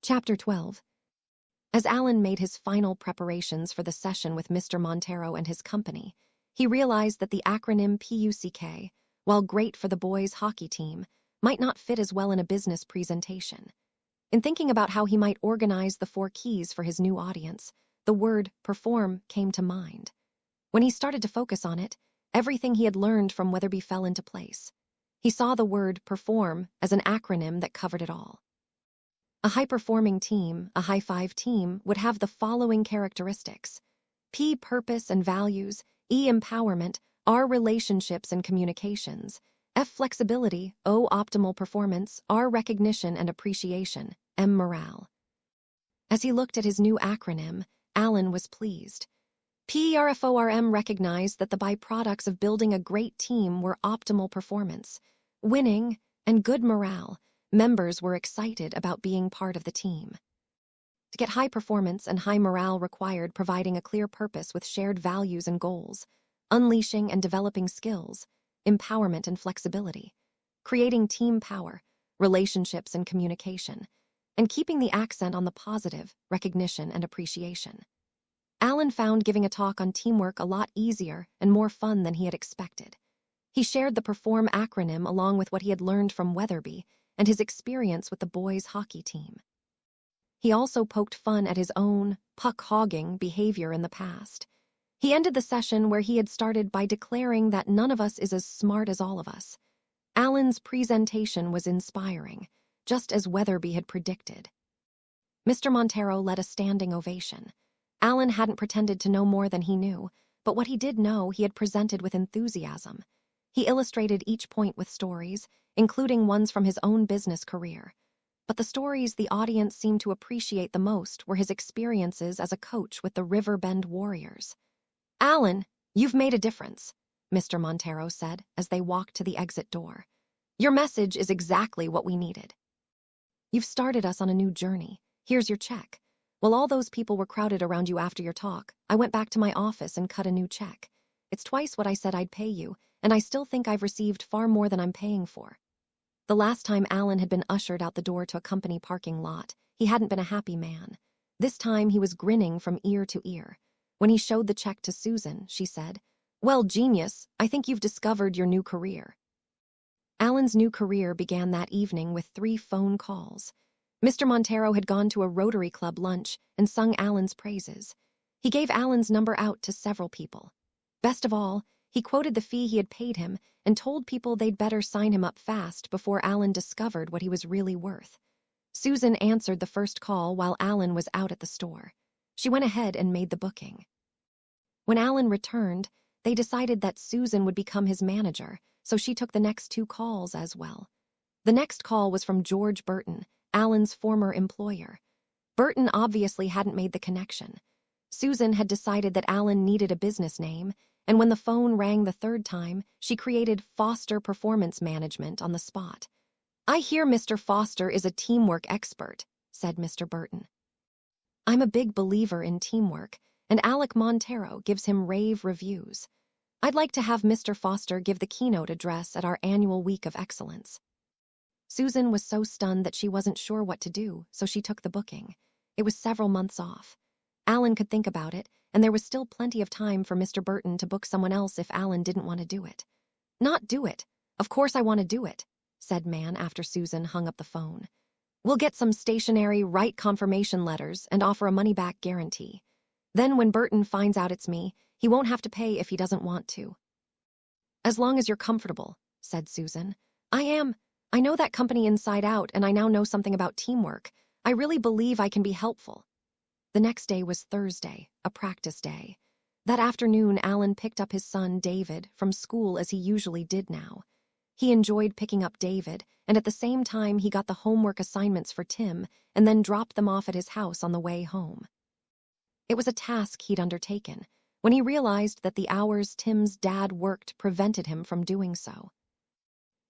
Chapter 12. As Alan made his final preparations for the session with Mr. Montero and his company, he realized that the acronym PUCK, while great for the boys' hockey team, might not fit as well in a business presentation. In thinking about how he might organize the 4 keys for his new audience, the word perform came to mind. When he started to focus on it, everything he had learned from Weatherby fell into place. He saw the word perform as an acronym that covered it all. A high-performing team, a high-five team, would have the following characteristics: P, purpose and values; E, empowerment; R, relationships and communications; F, flexibility; O, optimal performance; R, recognition and appreciation; M, morale. As he looked at his new acronym, Alan was pleased. PRFORM recognized that the byproducts of building a great team were optimal performance, winning, and good morale. Members were excited about being part of the team. To get high performance and high morale required providing a clear purpose with shared values and goals, unleashing and developing skills, empowerment and flexibility, creating team power, relationships and communication, and keeping the accent on the positive, recognition and appreciation. Alan found giving a talk on teamwork a lot easier and more fun than he had expected. He shared the PERFORM acronym along with what he had learned from Weatherby and his experience with the boys' hockey team. He also poked fun at his own puck-hogging behavior in the past. He ended the session where he had started by declaring that none of us is as smart as all of us. Alan's presentation was inspiring, just as Weatherby had predicted. Mr. Montero led a standing ovation. Alan hadn't pretended to know more than he knew, but what he did know he had presented with enthusiasm. He illustrated each point with stories, including ones from his own business career. But the stories the audience seemed to appreciate the most were his experiences as a coach with the Riverbend Warriors. "Alan, you've made a difference," Mr. Montero said as they walked to the exit door. "Your message is exactly what we needed. You've started us on a new journey. Here's your check. While all those people were crowded around you after your talk, I went back to my office and cut a new check. It's twice what I said I'd pay you, and I still think I've received far more than I'm paying for." The last time Alan had been ushered out the door to a company parking lot, he hadn't been a happy man. This time he was grinning from ear to ear. When he showed the check to Susan, she said, "Well, genius, I think you've discovered your new career." Alan's new career began that evening with 3 phone calls. Mr. Montero had gone to a Rotary Club lunch and sung Alan's praises. He gave Alan's number out to several people. Best of all, he quoted the fee he had paid him and told people they'd better sign him up fast before Alan discovered what he was really worth. Susan answered the first call while Alan was out at the store. She went ahead and made the booking. When Alan returned, they decided that Susan would become his manager, so she took the next 2 calls as well. The next call was from George Burton, Alan's former employer. Burton obviously hadn't made the connection. Susan had decided that Alan needed a business name, and when the phone rang the 3rd time, she created Foster Performance Management on the spot. "I hear Mr. Foster is a teamwork expert," said Mr. Burton. "I'm a big believer in teamwork, and Alec Montero gives him rave reviews. I'd like to have Mr. Foster give the keynote address at our annual Week of Excellence." Susan was so stunned that she wasn't sure what to do, so she took the booking. It was several months off. Alan could think about it, and there was still plenty of time for Mr. Burton to book someone else if Alan didn't want to do it. "Not do it. Of course I want to do it," said Man after Susan hung up the phone. "We'll get some stationery, write confirmation letters, and offer a money-back guarantee. Then when Burton finds out it's me, he won't have to pay if he doesn't want to." "As long as you're comfortable," said Susan. "I am. I know that company inside out, and I now know something about teamwork. I really believe I can be helpful." The next day was Thursday, a practice day. That afternoon, Alan picked up his son, David, from school as he usually did now. He enjoyed picking up David, and at the same time he got the homework assignments for Tim and then dropped them off at his house on the way home. It was a task he'd undertaken, when he realized that the hours Tim's dad worked prevented him from doing so.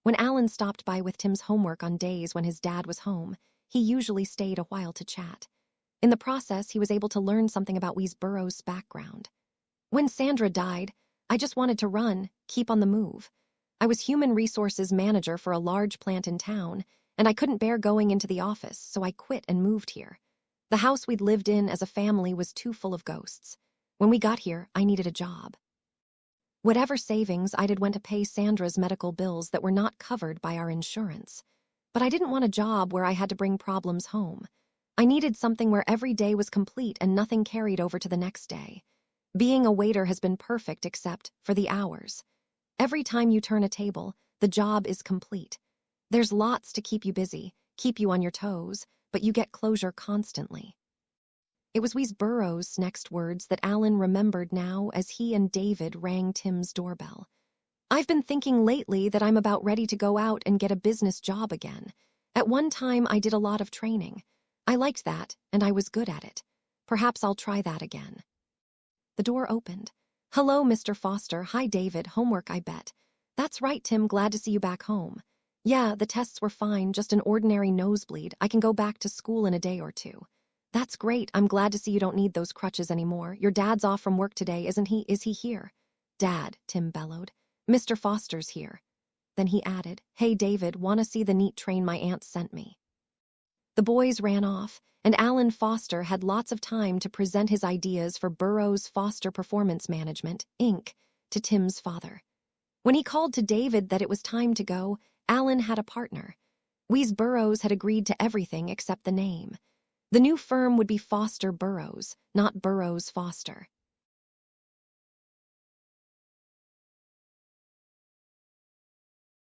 When Alan stopped by with Tim's homework on days when his dad was home, he usually stayed a while to chat. In the process, he was able to learn something about Weesborough's background. "When Sandra died, I just wanted to run, keep on the move. I was human resources manager for a large plant in town, and I couldn't bear going into the office, so I quit and moved here. The house we'd lived in as a family was too full of ghosts. When we got here, I needed a job. Whatever savings I did went to pay Sandra's medical bills that were not covered by our insurance. But I didn't want a job where I had to bring problems home. I needed something where every day was complete and nothing carried over to the next day. Being a waiter has been perfect except for the hours. Every time you turn a table, the job is complete. There's lots to keep you busy, keep you on your toes, but you get closure constantly. It was Wes Burrows' next words that Alan remembered now as he and David rang Tim's doorbell. I've been thinking lately that I'm about ready to go out and get a business job again. At one time, I did a lot of training. I liked that, and I was good at it. Perhaps I'll try that again. The door opened. Hello, Mr. Foster. Hi, David. Homework, I bet. That's right, Tim. Glad to see you back home. Yeah, the tests were fine, just an ordinary nosebleed. I can go back to school in a day or two. That's great. I'm glad to see you don't need those crutches anymore. Your dad's off from work today, isn't he? Is he here? Dad, Tim bellowed. Mr. Foster's here. Then he added, Hey, David, want to see the neat train my aunt sent me? The boys ran off, and Alan Foster had lots of time to present his ideas for Burrows Foster Performance Management, Inc., to Tim's father. When he called to David that it was time to go, Alan had a partner. Wes Burrows had agreed to everything except the name. The new firm would be Foster Burrows, not Burrows Foster.